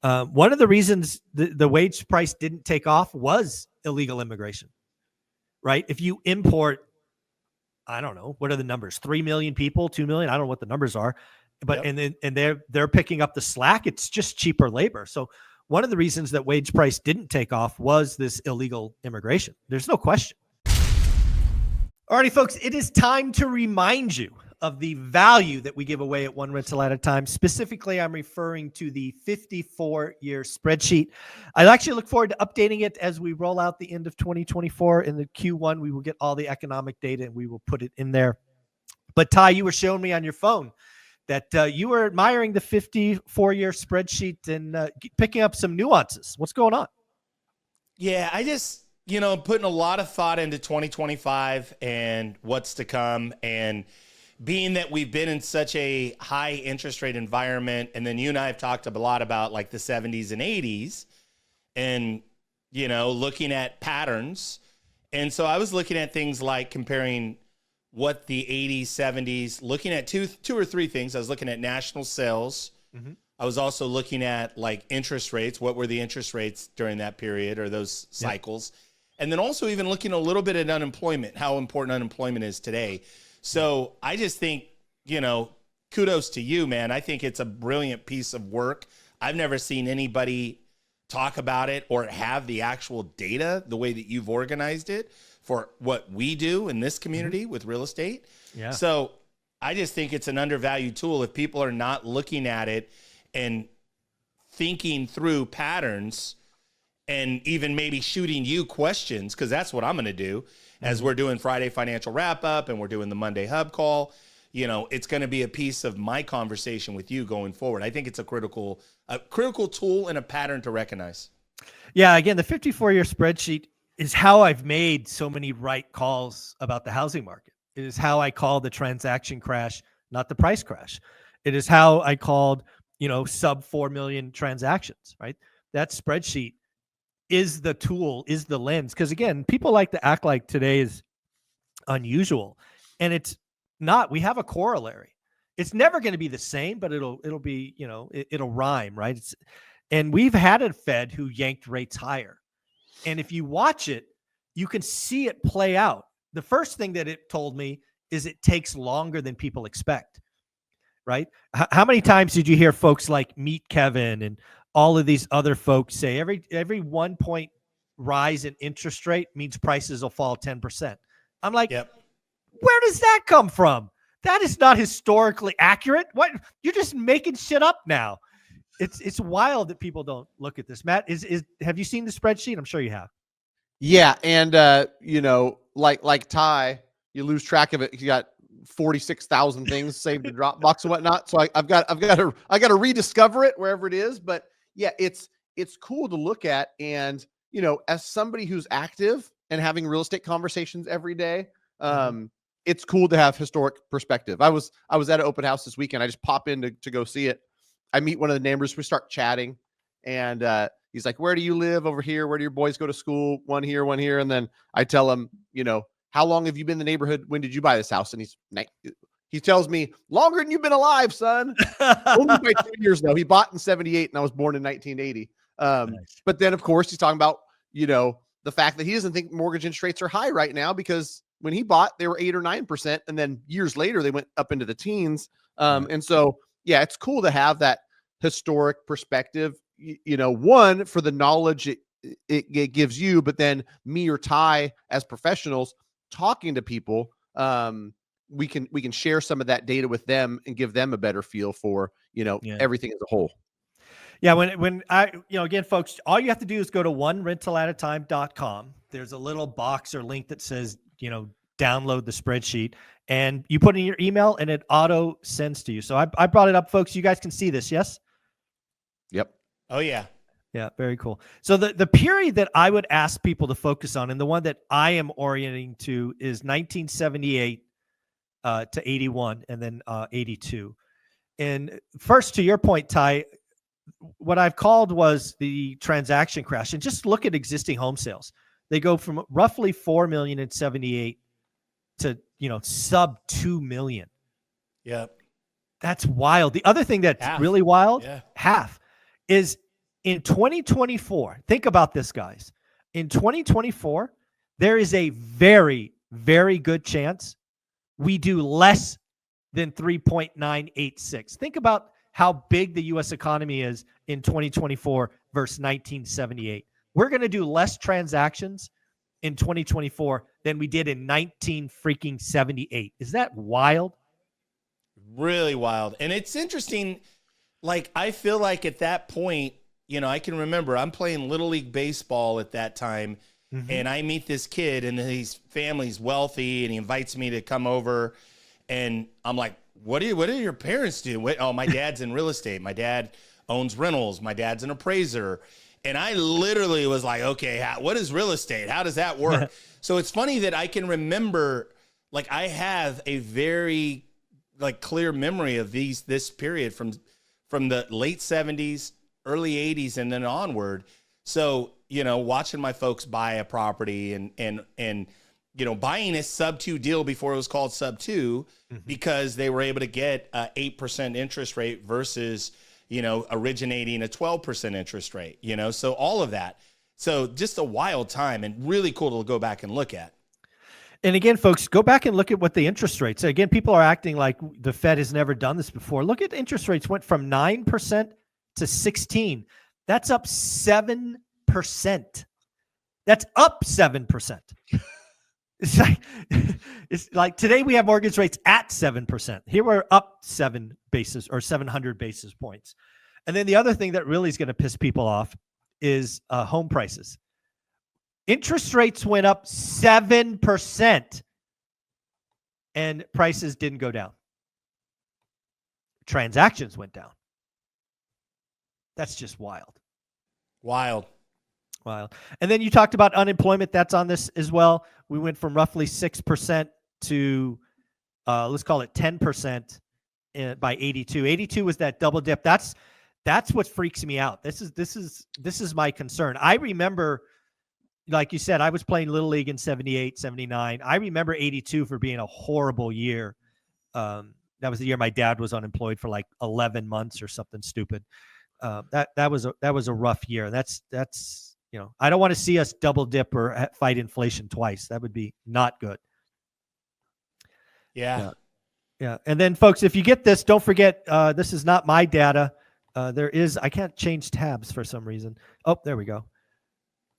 One of the reasons the wage price didn't take off was illegal immigration, right? If you import, I don't know, what are the numbers? 3 million people, 2 million? I don't know what the numbers are, but Yep. and they're picking up the slack. It's just cheaper labor. So one of the reasons that wage price didn't take off was this illegal immigration. There's no question. Alrighty, folks, it is time to remind you of the value that we give away at One Rental at a Time. Specifically, I'm referring to the 54-year spreadsheet. I actually look forward to updating it as we roll out the end of 2024. In the Q1, we will get all the economic data and we will put it in there. But Ty, you were showing me on your phone that you were admiring the 54-year spreadsheet and picking up some nuances. What's going on? Yeah, I just, putting a lot of thought into 2025 and what's to come. And being that we've been in such a high interest rate environment, and then you and I have talked a lot about like the 70s and 80s and, looking at patterns. And so I was looking at things like comparing what the 80s, 70s, looking at two or three things. I was looking at national sales. Mm-hmm. I was also looking at like interest rates. What were the interest rates during that period or those cycles? Yep. And then also even looking a little bit at unemployment, how important unemployment is today. So I just think, kudos to you, man. I think it's a brilliant piece of work. I've never seen anybody talk about it or have the actual data the way that you've organized it for what we do in this community with real estate. Yeah. So I just think it's an undervalued tool. If people are not looking at it and thinking through patterns and even maybe shooting you questions, because that's what I'm going to do as we're doing Friday Financial Wrap Up and we're doing the Monday Hub Call. It's going to be a piece of my conversation with you going forward. I think it's a critical tool and a pattern to recognize. Yeah, again, the 54-year spreadsheet is how I've made so many right calls about the housing market. It is how I call the transaction crash, not the price crash. It is how I called, sub 4 million transactions, right? That spreadsheet is the tool, is the lens. Because again, people like to act like today is unusual, and it's not. We have a corollary. It's never going to be the same, but it'll be, it'll rhyme, right? And we've had a Fed who yanked rates higher. And if you watch it, you can see it play out. The first thing that it told me is it takes longer than people expect, right? How many times did you hear folks like Meet Kevin and all of these other folks say every 1 point rise in interest rate means prices will fall 10%? I'm like, yep. Where does that come from? That is not historically accurate. What? You're just making shit up now. It's wild that people don't look at this. Matt, have you seen the spreadsheet? I'm sure you have. Yeah, and like Ty, you lose track of it. You got 46,000 things saved to Dropbox and whatnot. So I've got to rediscover it wherever it is. But yeah, it's cool to look at. And as somebody who's active and having real estate conversations every day, it's cool to have historic perspective. I was at an open house this weekend. I just pop in to go see it. I meet one of the neighbors. We start chatting, and he's like, "Where do you live over here? Where do your boys go to school? One here, one here." And then I tell him, "How long have you been in the neighborhood? When did you buy this house?" And he tells me, "Longer than you've been alive, son." Only by 2 years though. He bought in 78, and I was born in 1980. Nice. But then, of course, he's talking about the fact that he doesn't think mortgage interest rates are high right now because when he bought, they were 8 or 9%, and then years later they went up into the teens. And so. Yeah, it's cool to have that historic perspective, one for the knowledge it gives you, but then me or Ty as professionals talking to people, we can share some of that data with them and give them a better feel for, everything as a whole. Yeah. When I, again, folks, all you have to do is go to onerentalatatime.com. There's a little box or link that says, download the spreadsheet, and you put in your email and it auto sends to you. So I brought it up, folks. You guys can see this. Yes. Yep. Oh yeah. Yeah. Very cool. So the period that I would ask people to focus on, and the one that I am orienting to, is 1978 to 81 and then 82. And first, to your point, Ty, what I've called was the transaction crash. And just look at existing home sales. They go from roughly 4 million in 78 to, sub 2 million. Yep. That's wild. The other thing that's really wild, half, is In 2024, think about this, guys. In 2024, there is a very, very good chance we do less than 3.986. Think about how big the U.S. economy is in 2024 versus 1978. We're going to do less transactions in 2024 than we did in 1978. Is that wild? Really wild. And it's interesting. Like, I feel like at that point, I can remember I'm playing Little League Baseball at that time. And I meet this kid, and his family's wealthy, and he invites me to come over. And I'm like, what do your parents do? Oh, my dad's in real estate. My dad owns rentals. My dad's an appraiser. And I literally was like, okay, what is real estate? How does that work? So it's funny that I can remember, like, I have a very clear memory of this period from the late 70s, early 80s, and then onward. So, watching my folks buy a property and buying a sub 2 deal before it was called sub 2 because they were able to get a 8% interest rate versus, originating a 12% interest rate, so all of that. So just a wild time and really cool to go back and look at. And again, folks, go back and look at what the interest rates. Again, people are acting like the Fed has never done this before. Look at interest rates went from 9% to 16%. That's up 7%. That's up 7%. It's like today we have mortgage rates at 7%. Here we're up 700 basis points. And then the other thing that really is going to piss people off is home prices. Interest rates went up 7% and prices didn't go down. Transactions went down. That's just wild. Wild. And then you talked about unemployment. That's on this as well. We went from roughly 6% to let's call it 10% by 82. 82 was that double dip. That's what freaks me out. This is my concern. I remember, like you said, I was playing Little League in 78, 79. I remember 82 for being a horrible year. That was the year my dad was unemployed for like 11 months or something stupid. That was a rough year. That's I don't want to see us double dip or fight inflation twice. That would be not good. Yeah. And then, folks, if you get this, don't forget, this is not my data. I can't change tabs for some reason. Oh, there we go.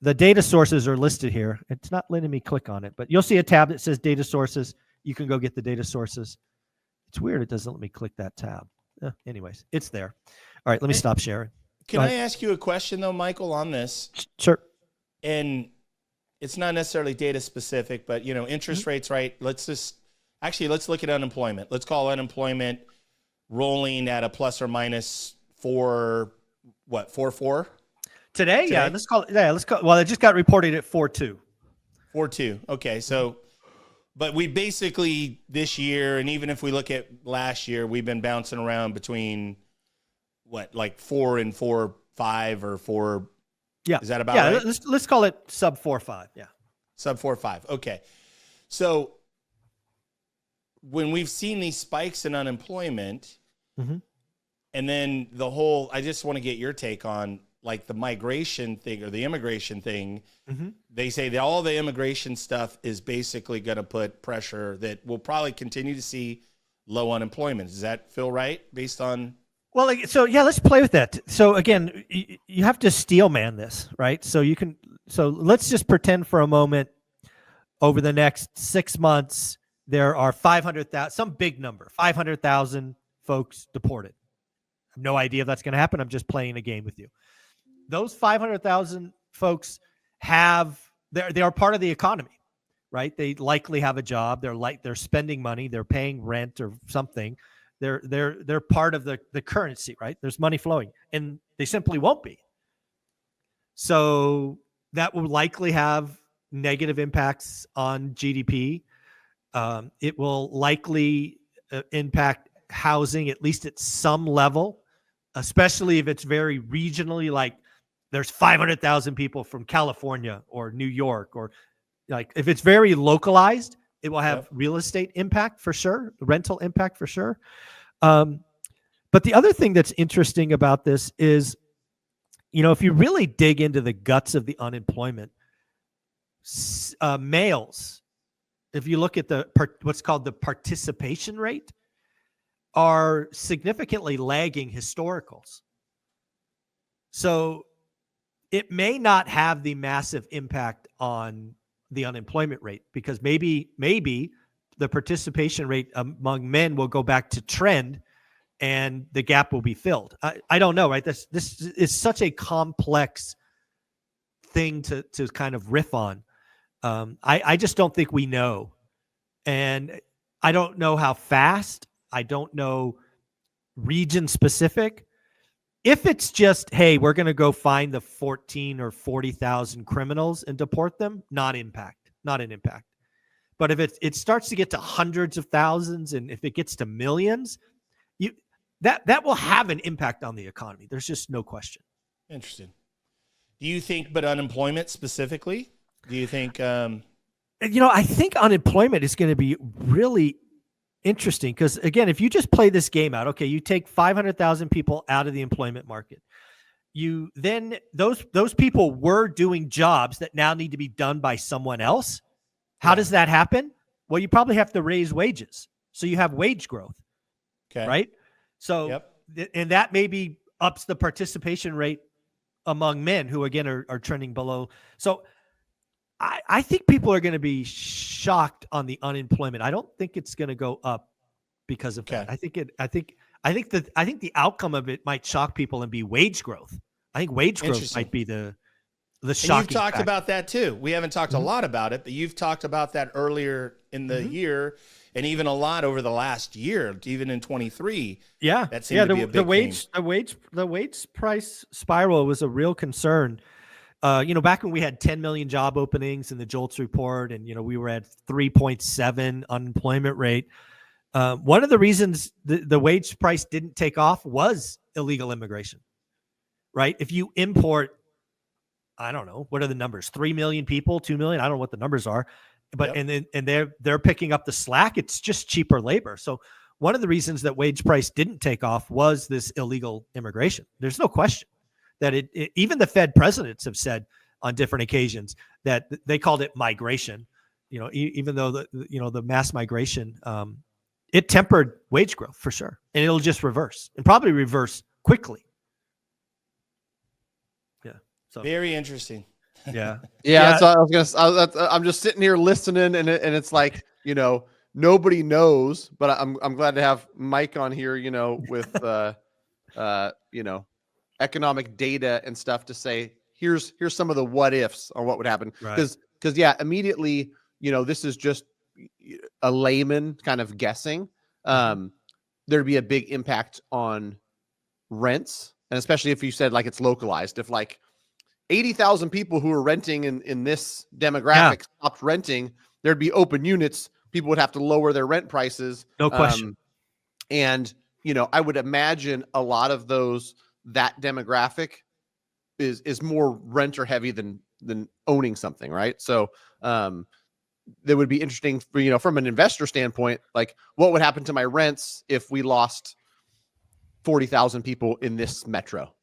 The data sources are listed here. It's not letting me click on it, but you'll see a tab that says data sources. You can go get the data sources. It's weird. It doesn't let me click that tab. Anyways, it's there. All right, let me stop sharing. Can I ask you a question, though, Michael, on this? Sure. And it's not necessarily data specific, but, interest rates, right? Let's look at unemployment. Let's call unemployment rolling at a plus or minus 4.4? Today? Yeah, let's call it. Well, it just got reported at 4.2. 4.2. Okay, so, but we basically this year, and even if we look at last year, we've been bouncing around between 4 and 4.5 or 4. Yeah. Is that about right? Yeah, let's call it sub 4.5. Yeah. Sub 4.5. Okay. So when we've seen these spikes in unemployment, and then I just want to get your take on the migration thing or the immigration thing. They say that all the immigration stuff is basically going to put pressure that we'll probably continue to see low unemployment. Does that feel right based on? Well, let's play with that. So again, you have to steel man this, right? So let's just pretend for a moment over the next 6 months, there are 500,000, some big number, 500,000 folks deported. I have no idea if that's going to happen. I'm just playing a game with you. Those 500,000 folks they are part of the economy, right? They likely have a job. They're spending money. They're paying rent or something. They're part of the currency, right? There's money flowing, and they simply won't be. So that will likely have negative impacts on GDP. It will likely impact housing, at least at some level, especially if it's very regionally, like there's 500,000 people from California or New York, or if it's very localized, it will have real estate impact for sure, rental impact for sure. But the other thing that's interesting about this is if you really dig into the guts of the unemployment, males, if you look at what's called the participation rate, are significantly lagging historicals. So it may not have the massive impact on the unemployment rate, because maybe the participation rate among men will go back to trend and the gap will be filled. I don't know, right? This is such a complex thing to kind of riff on. I just don't think we know. And I don't know how fast. I don't know region specific. If it's just, hey, we're going to go find the 14 or 40,000 criminals and deport them, not an impact. But if it starts to get to hundreds of thousands, and if it gets to millions, that will have an impact on the economy. There's just no question. Interesting. Do you think, but unemployment specifically, do you think? I think unemployment is going to be really interesting, because again, if you just play this game out, okay, you take 500,000 people out of the employment market. Then those people were doing jobs that now need to be done by someone else. How does that happen? Well, you probably have to raise wages. So you have wage growth. Okay. Right? So, and that maybe ups the participation rate among men, who again are trending below. So I think people are going to be shocked on the unemployment. I don't think it's going to go up because of that. I think the outcome of it might shock people and be wage growth. I think wage growth might be the shocking. And you've talked about that too. We haven't talked a lot about it, but you've talked about that earlier in the year, and even a lot over the last year, even in 23. Yeah, that seemed to be a big theme. The wage price spiral was a real concern. Back when we had 10 million job openings in the JOLTS report, and we were at 3.7 unemployment rate. One of the reasons the wage price didn't take off was illegal immigration, right? If you import, I don't know, what are the numbers? 3 million people, 2 million? I don't know what the numbers are, but and they're picking up the slack. It's just cheaper labor. So one of the reasons that wage price didn't take off was this illegal immigration. There's no question that even the Fed presidents have said on different occasions that they called it migration. Even though the mass migration, it tempered wage growth for sure, and it'll just reverse, and probably reverse quickly. Yeah. So very interesting. Yeah. That's what I was gonna. I'm just sitting here listening, and it's like nobody knows, but I'm glad to have Mike on here. With economic data and stuff to say, here's some of the what ifs on what would happen. Because immediately, this is just a layman kind of guessing. There'd be a big impact on rents, and especially if you said like it's localized. If like 80,000 people who are renting in this demographic stopped renting, there'd be open units. People would have to lower their rent prices. No question. And I would imagine a lot of that demographic is more renter heavy than owning something, right? So that would be interesting for, from an investor standpoint, like what would happen to my rents if we lost 40,000 people in this metro?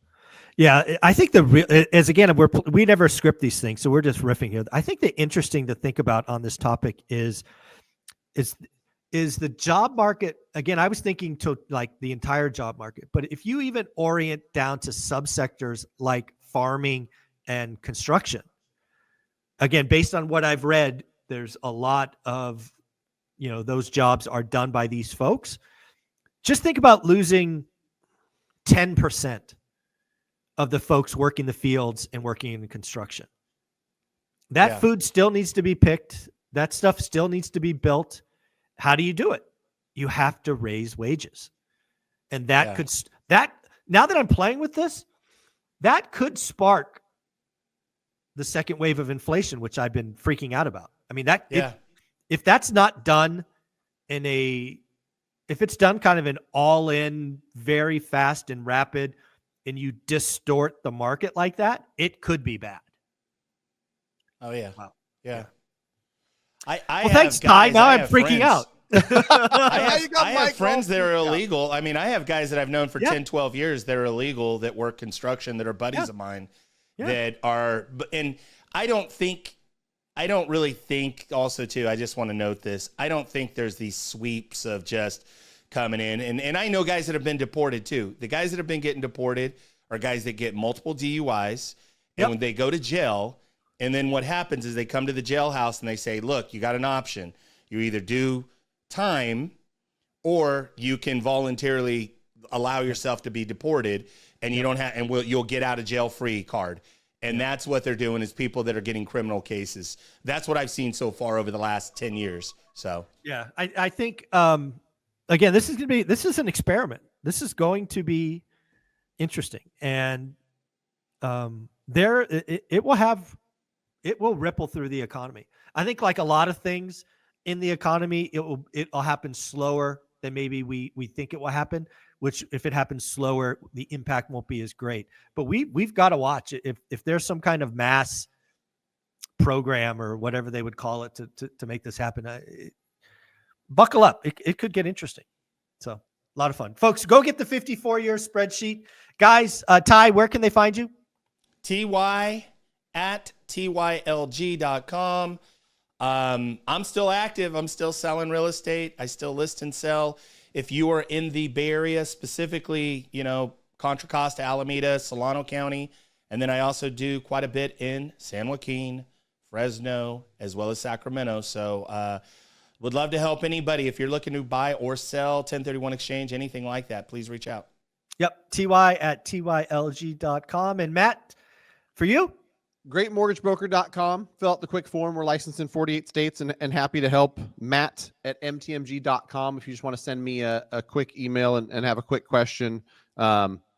Yeah, I think we never script these things, so we're just riffing here. I think the interesting to think about on this topic is the job market. Again, I was thinking to like the entire job market, but if you even orient down to subsectors like farming and construction, again, based on what I've read, there's a lot of, those jobs are done by these folks. Just think about losing 10% of the folks working the fields and working in construction. That food still needs to be picked. That stuff still needs to be built. How do you do it? You have to raise wages. And that now that I'm playing with this, that could spark the second wave of inflation, which I've been freaking out about. I mean, if that's not done if it's done kind of an all in, very fast and rapid, and you distort the market like that, it could be bad. Oh yeah. Wow. Yeah. Well, thanks, Ty. Now I'm freaking out. I have friends that are illegal. I mean, I have guys that I've known for 10, 12 years that are illegal that work construction that are buddies of mine that are, and I don't really think also too, I just want to note this. I don't think there's these sweeps of just coming in. And I know guys that have been deported too. The guys that have been getting deported are guys that get multiple DUIs. And when they go to jail, and then what happens is they come to the jailhouse and they say, look, you got an option. You either do time or you can voluntarily allow yourself to be deported, and you don't have, and you'll get out of jail free card. And that's what they're doing, is people that are getting criminal cases. That's what I've seen so far over the last 10 years. So, yeah, I think, again, this is an experiment. This is going to be interesting. And it will ripple through the economy. I think, like a lot of things in the economy, it'll happen slower than maybe we think it will happen, which if it happens slower, the impact won't be as great. But we've got to watch it. If there's some kind of mass program or whatever they would call it to make this happen, buckle up. It could get interesting. So a lot of fun. Folks, go get the 54-year spreadsheet. Guys, Ty, where can they find you? ty@tylg.com. I'm still active. I'm still selling real estate. I still list and sell. If you are in the Bay Area, specifically, Contra Costa, Alameda, Solano County, and then I also do quite a bit in San Joaquin, Fresno, as well as Sacramento. So would love to help anybody. If you're looking to buy or sell, 1031 exchange, anything like that, please reach out. Yep, ty@tylg.com. And Matt, for you? Greatmortgagebroker.com. Fill out the quick form. We're licensed in 48 states and happy to help. Matt@mtmg.com if you just want to send me a quick email and have a quick question.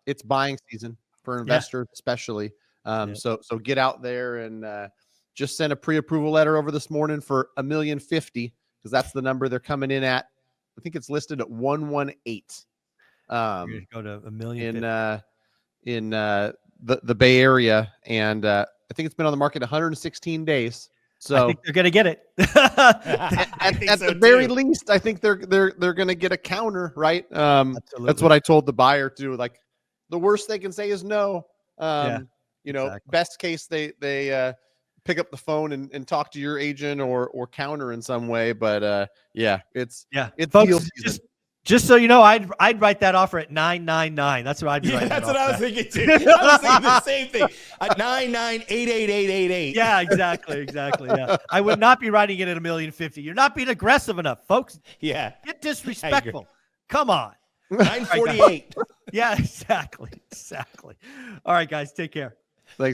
It's buying season for investors, especially. So get out there and just send a pre-approval letter over this morning for $1,050,000, because that's the number they're coming in at. I think it's listed at 118. You're gonna go to $1,050,000 in the Bay Area, and I think it's been on the market 116 days. So I think they're going to get it. at the very least, I think they're going to get a counter, right? Absolutely. That's what I told the buyer too. Like, the worst they can say is no. Exactly. Best case they pick up the phone and talk to your agent or counter in some way. But it's folks, deal season. Just so you know, I'd write that offer at $999. That's what I'd be writing. That's what I was thinking too. I was thinking the same thing. At 9988888. Yeah, exactly. Yeah, I would not be writing it at $1,050,000. You're not being aggressive enough, folks. Yeah, get disrespectful. Come on. 948. Yeah, exactly. All right, guys, take care. Thanks.